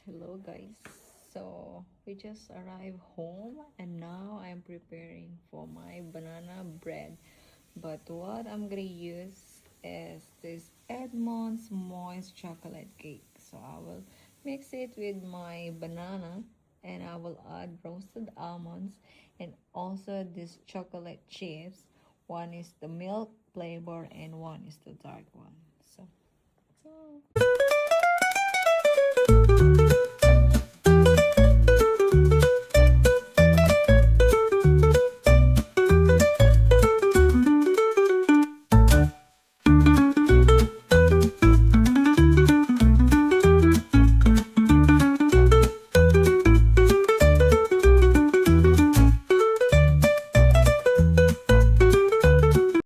Hello guys. So we just arrived home and now I'm preparing for my banana bread. But what I'm gonna use is this Edmond's Moist Chocolate Cake. So I will mix it with my banana and I will add roasted almonds and also this chocolate chips. One is the milk flavor and one is the dark one. So